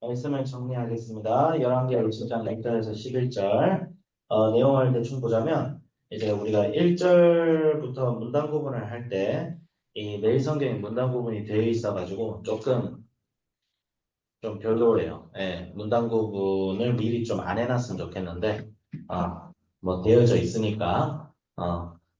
말씀을 정리하겠습니다. 11개 20장 1절에서 11절. 내용을 대충 보자면, 이제 우리가 1절부터 문단 구분을 할 때, 이 매일 성경에 문단 구분이 되어 있어가지고, 조금 좀 별로래요. 예, 문단 구분을 미리 좀 안 해놨으면 좋겠는데, 뭐 되어져 있으니까,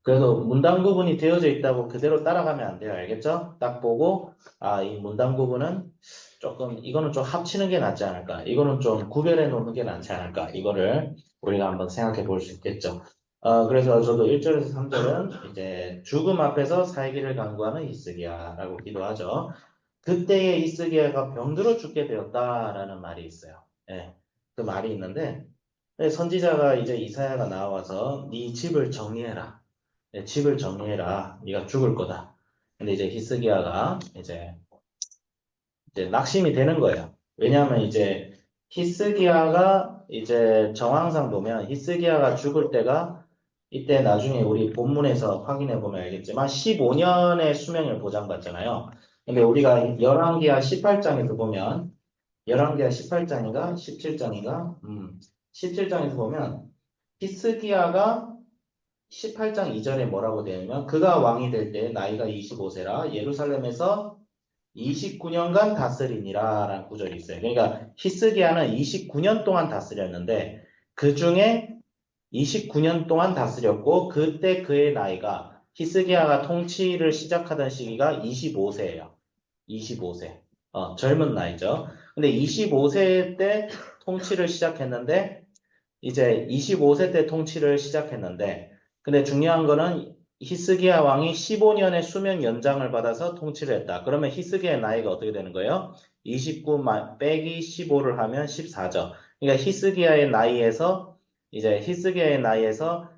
그래도 문단 구분이 되어져 있다고 그대로 따라가면 안 돼요. 알겠죠? 딱 보고, 이 문단 구분은 조금, 이거는 좀 합치는 게 낫지 않을까? 이거는 좀 구별해 놓는 게 낫지 않을까? 이거를 우리가 한번 생각해 볼 수 있겠죠. 그래서 저도 1절에서 3절은 이제 죽음 앞에서 살기를 간구하는 이스기야라고 기도하죠. 그때에 이스기야가 병들어 죽게 되었다라는 말이 있어요. 예, 그 말이 있는데 선지자가 이제 이사야가 나와서 네 집을 정리해라. 네, 집을 정리해라. 네가 죽을 거다. 근데 이제 히스기야가 이제 낙심이 되는 거예요. 왜냐하면 이제 히스기야가 이제 정황상 보면 히스기야가 죽을 때가 이때 나중에 우리 본문에서 확인해 보면 알겠지만 15년의 수명을 보장받잖아요. 근데 우리가 열왕기하 18장에서 보면 열왕기하 18장인가 17장인가 17장에서 보면 히스기야가 18장 2절에 뭐라고 되냐면 그가 왕이 될 때 나이가 25세라 예루살렘에서 29년간 다스리니라 라는 구절이 있어요. 그러니까 히스기야는 29년 동안 다스렸는데 그 중에 29년 동안 다스렸고 그때 그의 나이가 히스기야가 통치를 시작하던 시기가 25세예요. 25세. 젊은 나이죠. 근데 25세 때 통치를 시작했는데 이제 25세 때 통치를 시작했는데 근데 중요한 거는 히스기야 왕이 15년의 수명 연장을 받아서 통치를 했다. 그러면 히스기야의 나이가 어떻게 되는 거예요? 29 빼기 15를 하면 14죠. 그러니까 히스기야의 나이에서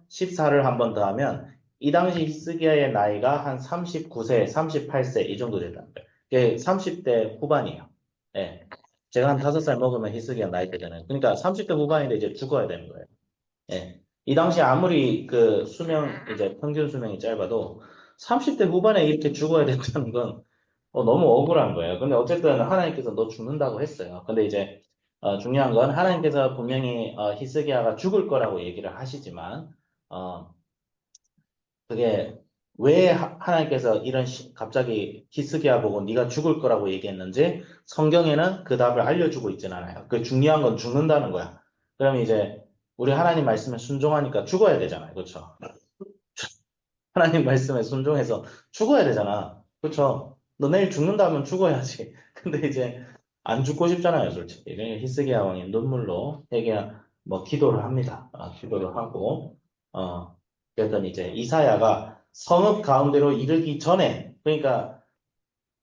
14를 한 번 더하면 이 당시 히스기야의 나이가 한 39세, 38세 이 정도 됐다는 거예요. 이게 30대 후반이에요. 예. 제가 한 5살 먹으면 히스기야 나이 때잖아요. 그러니까 30대 후반인데 이제 죽어야 되는 거예요. 예. 이 당시 아무리 그 이제 평균 수명이 짧아도 30대 후반에 이렇게 죽어야 된다는 건 너무 억울한 거예요. 근데 어쨌든 하나님께서 너 죽는다고 했어요. 근데 이제 중요한 건 하나님께서 분명히 히스기야가 죽을 거라고 얘기를 하시지만 어, 그게 왜 하나님께서 갑자기 히스기야 보고 네가 죽을 거라고 얘기했는지 성경에는 그 답을 알려주고 있진 않아요. 그 중요한 건 죽는다는 거야. 그러면 이제 우리 하나님 말씀에 순종하니까 죽어야 되잖아요. 그렇죠? 하나님 말씀에 순종해서 죽어야 되잖아. 그렇죠? 너 내일 죽는다면 죽어야지. 근데 이제 안 죽고 싶잖아요, 솔직히. 그러니까 히스기야 왕이 눈물로 뭐 기도를 합니다. 기도를 하고 그랬더니 이제 이사야가 성읍 가운데로 이르기 전에 그러니까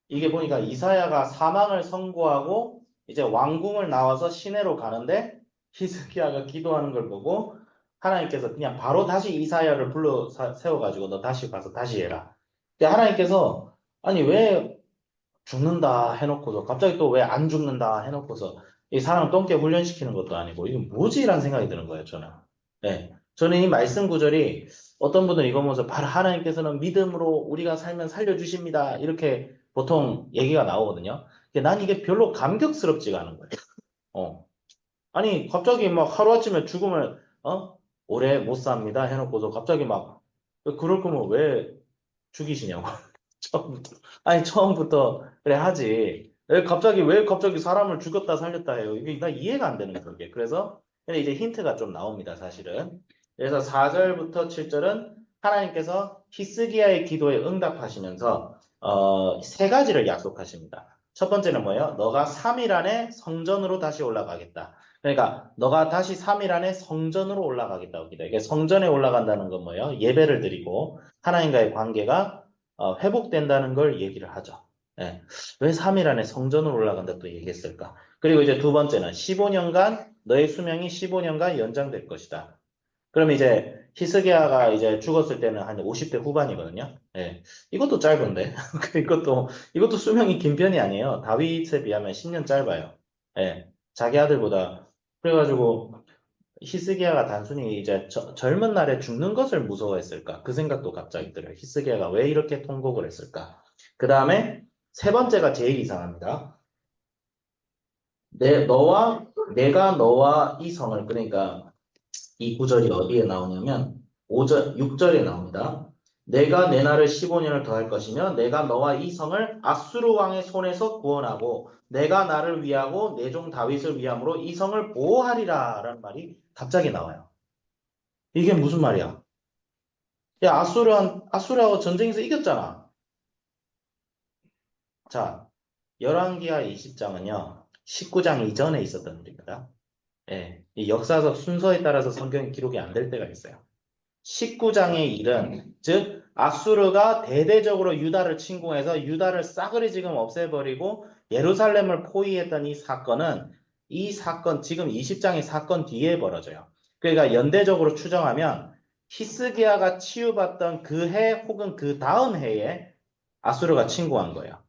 이게 보니까 이사야가 사망을 선고하고 이제 왕궁을 나와서 시내로 가는데 히스기야가 기도하는 걸 보고 하나님께서 그냥 바로 다시 이사야를 불러 세워가지고 너 다시 가서 다시 해라. 근데 하나님께서 아니 왜 죽는다 해놓고서 갑자기 또 왜 안 죽는다 해놓고서 이 사람 똥개 훈련시키는 것도 아니고 이게 뭐지? 라는 생각이 드는 거예요, 저는. 네. 저는 이 말씀 구절이 어떤 분은 이거 보면서 바로 하나님께서는 믿음으로 우리가 살면 살려주십니다. 이렇게 보통 얘기가 나오거든요. 근데 난 이게 별로 감격스럽지가 않은 거예요. 어. 아니, 갑자기 막 하루아침에 죽음을, 오래 못 삽니다 해놓고서 갑자기 막, 그럴 거면 왜 죽이시냐고. 처음부터. 아니, 처음부터, 그래, 하지. 왜 갑자기 사람을 죽였다 살렸다 해요? 이게 나 이해가 안 되는 거예요, 이게. 그래서, 근데 이제 힌트가 좀 나옵니다, 사실은. 그래서 4절부터 7절은 하나님께서 히스기야의 기도에 응답하시면서, 세 가지를 약속하십니다. 첫 번째는 뭐예요? 너가 3일 안에 성전으로 다시 올라가겠다. 그러니까, 너가 다시 3일 안에 성전으로 올라가겠다고 기도. 이게 성전에 올라간다는 건 뭐예요? 예배를 드리고, 하나님과의 관계가 회복된다는 걸 얘기를 하죠. 예. 왜 3일 안에 성전으로 올라간다 또 얘기했을까? 그리고 이제 두 번째는 15년간 너의 수명이 15년간 연장될 것이다. 그럼 이제 히스기야가 이제 죽었을 때는 한 50대 후반이거든요. 예. 이것도 짧은데. 이것도 수명이 긴 편이 아니에요. 다윗에 비하면 10년 짧아요. 예. 자기 아들보다. 그래가지고 히스기야가 단순히 이제 젊은 날에 죽는 것을 무서워했을까? 그 생각도 갑자기 들어요. 히스기야가 왜 이렇게 통곡을 했을까? 그 다음에 세 번째가 제일 이상합니다. 내가 너와 이 성을, 그러니까 이 구절이 어디에 나오냐면 6절에 나옵니다. 내가 내 날을 15년을 더할 것이며 내가 너와 이 성을 아수르 왕의 손에서 구원하고 내가 나를 위하고 내 종 다윗을 위함으로 이 성을 보호하리라 라는 말이 갑자기 나와요. 이게 무슨 말이야? 야, 아수르하고 전쟁에서 이겼잖아. 자, 열왕기하 20장은요, 19장 이전에 있었던 일입니다. 예, 이 역사적 순서에 따라서 성경이 기록이 안 될 때가 있어요. 19장의 일은, 즉, 아수르가 대대적으로 유다를 침공해서 유다를 싸그리 지금 없애버리고 예루살렘을 포위했던 이 사건, 지금 20장의 사건 뒤에 벌어져요. 그러니까 연대적으로 추정하면 히스기야가 치유받던 그 해 혹은 그 다음 해에 아수르가 침공한 거예요.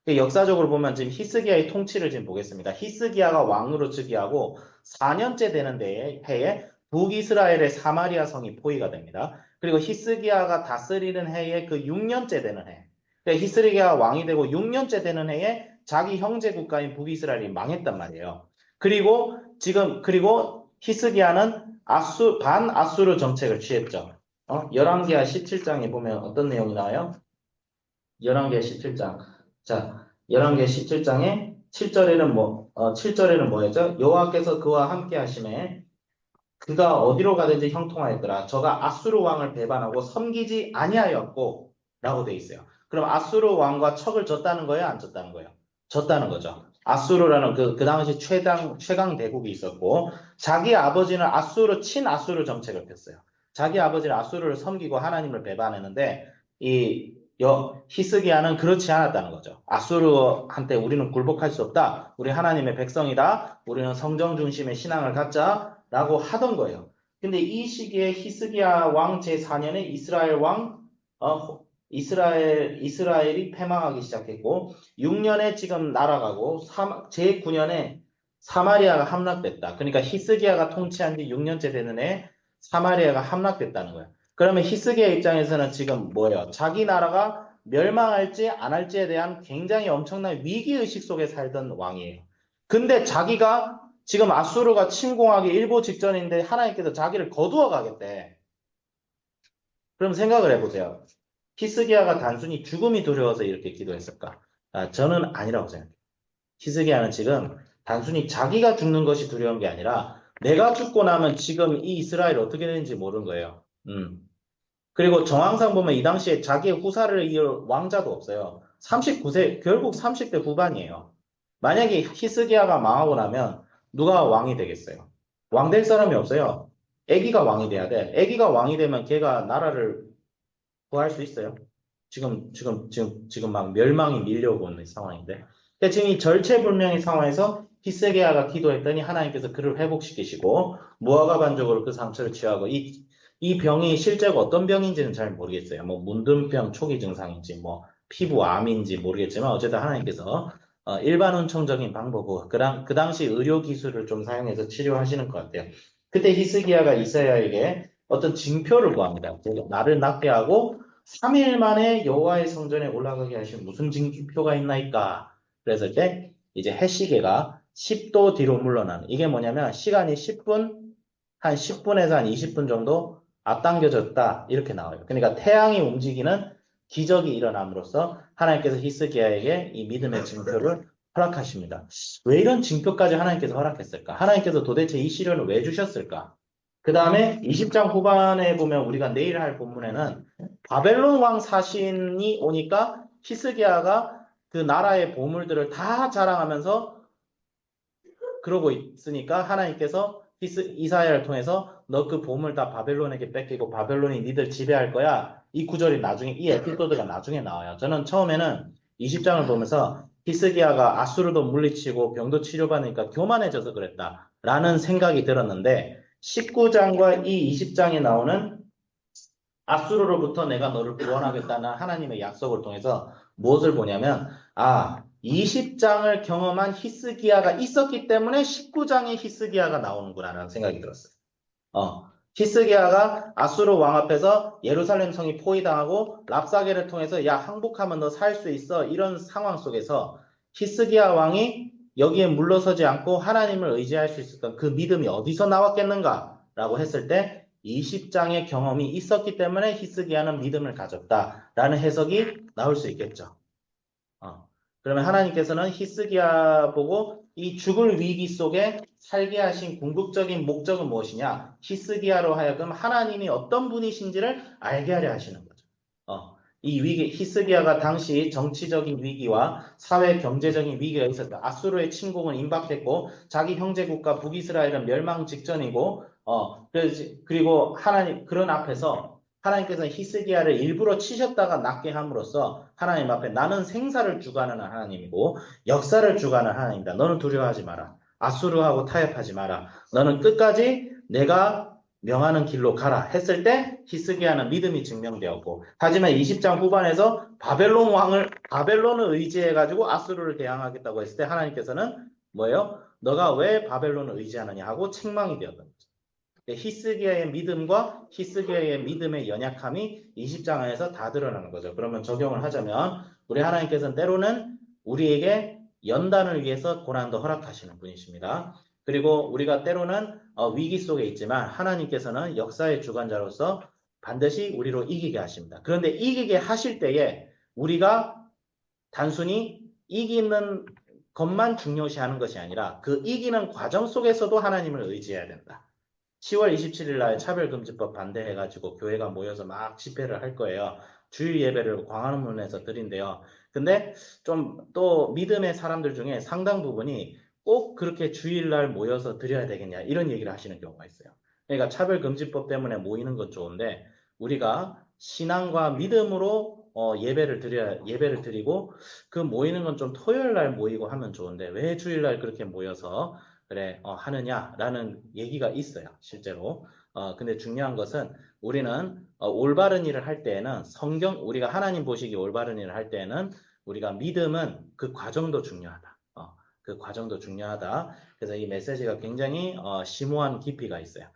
역사적으로 보면 지금 히스기야의 통치를 지금 보겠습니다. 히스기야가 왕으로 즉위하고 4년째 되는 해에 북이스라엘의 사마리아 성이 포위가 됩니다. 그리고 히스기야가 다스리는 해에 그 6년째 되는 해. 그러니까 히스기야가 왕이 되고 6년째 되는 해에 자기 형제 국가인 북이스라엘이 망했단 말이에요. 그리고 히스기야는 반아수르 정책을 취했죠. 열왕기하 17장에 보면 어떤 내용이 나와요? 열왕기하 17장. 자, 열왕기하 17장에 7절에는 뭐였죠? 여호와께서 그와 함께 하심에 그가 어디로 가든지 형통하였더라. 저가 아수르 왕을 배반하고 섬기지 아니하였고 라고 돼 있어요. 그럼 아수르 왕과 척을 졌다는 거예요? 안 졌다는 거예요? 졌다는 거죠. 아수르라는 그 당시 최강 대국이 있었고 자기 아버지는 친아수르 정책을 폈어요. 자기 아버지는 아수르를 섬기고 하나님을 배반했는데 히스기야는 그렇지 않았다는 거죠. 아수르한테 우리는 굴복할 수 없다. 우리 하나님의 백성이다. 우리는 성정 중심의 신앙을 갖자라고 하던 거예요. 근데 이 시기에 히스기야 왕 제4년에 이스라엘이 패망하기 시작했고 6년에 지금 날아가고 제9년에 사마리아가 함락됐다. 그러니까 히스기야가 통치한 지 6년째 되는 해 사마리아가 함락됐다는 거예요. 그러면 히스기야 입장에서는 지금 뭐예요? 자기 나라가 멸망할지 안 할지에 대한 굉장히 엄청난 위기의식 속에 살던 왕이에요. 근데 자기가 지금 아수르가 침공하기 일보 직전인데 하나님께서 자기를 거두어 가겠대. 그럼 생각을 해보세요. 히스기야가 단순히 죽음이 두려워서 이렇게 기도했을까? 저는 아니라고 생각해요. 히스기야는 지금 단순히 자기가 죽는 것이 두려운 게 아니라 내가 죽고 나면 지금 이 이스라엘 어떻게 되는지 모르는 거예요. 그리고 정황상 보면 이 당시에 자기의 후사를 이을 왕자도 없어요. 39세, 결국 30대 후반이에요. 만약에 히스기야가 망하고 나면 누가 왕이 되겠어요? 왕 될 사람이 없어요. 아기가 왕이 돼야 돼. 아기가 왕이 되면 걔가 나라를 구할 수 있어요. 지금 막 멸망이 밀려오고 있는 상황인데. 근데 지금 이 절체불명의 상황에서 히스기야가 기도했더니 하나님께서 그를 회복시키시고 무화과 반죽으로 그 상처를 치유하고 이 병이 실제로 어떤 병인지는 잘 모르겠어요. 뭐 문둥병 초기 증상인지 뭐 피부암인지 모르겠지만 어쨌든 하나님께서 일반 운총적인 방법으로 그 당시 의료 기술을 좀 사용해서 치료하시는 것 같아요. 그때 히스기야가 이사야에게 어떤 징표를 구합니다. 나를 낫게 하고 3일 만에 여호와의 성전에 올라가게 하신 무슨 징표가 있나이까? 그랬을 때 이제 해시계가 10도 뒤로 물러나는 이게 뭐냐면 시간이 한 10분에서 한 20분 정도 앞당겨졌다 이렇게 나와요. 그러니까 태양이 움직이는 기적이 일어남으로써 하나님께서 히스기야에게 이 믿음의 징표를 허락하십니다. 왜 이런 징표까지 하나님께서 허락했을까? 하나님께서 도대체 이 시련을 왜 주셨을까? 그 다음에 20장 후반에 보면 우리가 내일 할 본문에는 바벨론 왕 사신이 오니까 히스기야가 그 나라의 보물들을 다 자랑하면서 그러고 있으니까 하나님께서 이사야를 통해서 너 그 보물 다 바벨론에게 뺏기고 바벨론이 니들 지배할 거야. 이 구절이 나중에 이 에피소드가 나중에 나와요. 저는 처음에는 20장을 보면서 히스기야가 아수르도 물리치고 병도 치료받으니까 교만해져서 그랬다 라는 생각이 들었는데 19장과 이 20장에 나오는 아수르로부터 내가 너를 구원하겠다는 하나님의 약속을 통해서 무엇을 보냐면 20장을 경험한 히스기야가 있었기 때문에 19장의 히스기야가 나오는구나라는 생각이 들었어요. 히스기야가 아수르 왕 앞에서 예루살렘 성이 포위당하고 랍사게를 통해서 야 항복하면 너 살 수 있어 이런 상황 속에서 히스기야 왕이 여기에 물러서지 않고 하나님을 의지할 수 있었던 그 믿음이 어디서 나왔겠는가라고 했을 때 20장의 경험이 있었기 때문에 히스기야는 믿음을 가졌다라는 해석이 나올 수 있겠죠. 그러면 하나님께서는 히스기야 보고 이 죽을 위기 속에 살게 하신 궁극적인 목적은 무엇이냐? 히스기야로 하여금 하나님이 어떤 분이신지를 알게 하려 하시는 거죠. 이 위기, 히스기야가 당시 정치적인 위기와 사회 경제적인 위기가 있었다. 아수르의 침공은 임박했고 자기 형제국가 북이스라엘은 멸망 직전이고 그리고 하나님 그런 앞에서 하나님께서는 히스기야를 일부러 치셨다가 낫게 함으로써 하나님 앞에 나는 생사를 주관하는 하나님이고 역사를 주관하는 하나님이다. 너는 두려워하지 마라. 아수르하고 타협하지 마라. 너는 끝까지 내가 명하는 길로 가라 했을 때 히스기야는 믿음이 증명되었고 하지만 20장 후반에서 바벨론을 의지해가지고 아수르를 대항하겠다고 했을 때 하나님께서는 뭐예요? 너가 왜 바벨론을 의지하느냐 하고 책망이 되었던 거죠. 히스기야의 믿음과 히스기야의 믿음의 연약함이 20장 안에서 다 드러나는 거죠. 그러면 적용을 하자면 우리 하나님께서는 때로는 우리에게 연단을 위해서 고난도 허락하시는 분이십니다. 그리고 우리가 때로는 위기 속에 있지만 하나님께서는 역사의 주관자로서 반드시 우리로 이기게 하십니다. 그런데 이기게 하실 때에 우리가 단순히 이기는 것만 중요시하는 것이 아니라 그 이기는 과정 속에서도 하나님을 의지해야 된다. 10월 27일 날 차별금지법 반대해가지고 교회가 모여서 막 집회를 할 거예요. 주일 예배를 광화문에서 드린대요. 근데 좀 또 믿음의 사람들 중에 상당 부분이 꼭 그렇게 주일날 모여서 드려야 되겠냐 이런 얘기를 하시는 경우가 있어요. 그러니까 차별금지법 때문에 모이는 건 좋은데 우리가 신앙과 믿음으로 예배를 드리고 그 모이는 건 좀 토요일날 모이고 하면 좋은데 왜 주일날 그렇게 모여서 그래 하느냐라는 얘기가 있어요. 실제로. 근데 중요한 것은 우리는 올바른 일을 할 때에는 우리가 하나님 보시기 올바른 일을 할 때에는 우리가 믿음은 그 과정도 중요하다. 그 과정도 중요하다. 그래서 이 메시지가 굉장히 심오한 깊이가 있어요.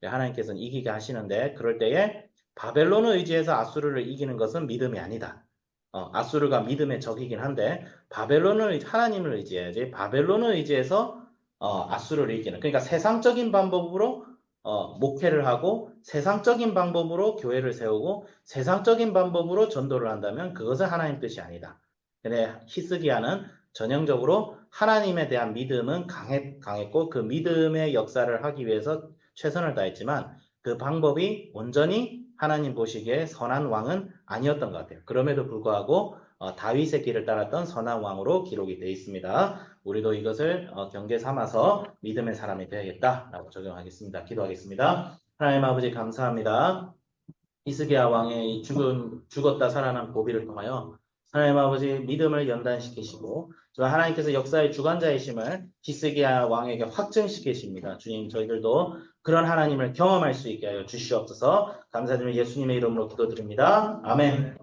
하나님께서는 이기게 하시는데 그럴 때에 바벨론을 의지해서 아수르를 이기는 것은 믿음이 아니다. 아수르가 믿음의 적이긴 한데 하나님을 의지해야지 바벨론을 의지해서 아수르를 이기는 그러니까 세상적인 방법으로 목회를 하고 세상적인 방법으로 교회를 세우고 세상적인 방법으로 전도를 한다면 그것은 하나님 뜻이 아니다. 근데 히스기야는 전형적으로 하나님에 대한 믿음은 강했고 그 믿음의 역사를 하기 위해서 최선을 다했지만 그 방법이 온전히 하나님 보시기에 선한 왕은 아니었던 것 같아요. 그럼에도 불구하고 다윗의 길을 따랐던 선한 왕으로 기록이 되어 있습니다. 우리도 이것을 경계 삼아서 믿음의 사람이 되어야겠다라고 적용하겠습니다. 기도하겠습니다. 하나님 아버지 감사합니다. 히스기야 왕의 죽었다 살아난 고비를 통하여 하나님 아버지 믿음을 연단시키시고 하나님께서 역사의 주관자이심을 히스기야 왕에게 확증시키십니다. 주님 저희들도 그런 하나님을 경험할 수 있게 하여 주시옵소서. 감사드리며 예수님의 이름으로 기도드립니다. 아멘.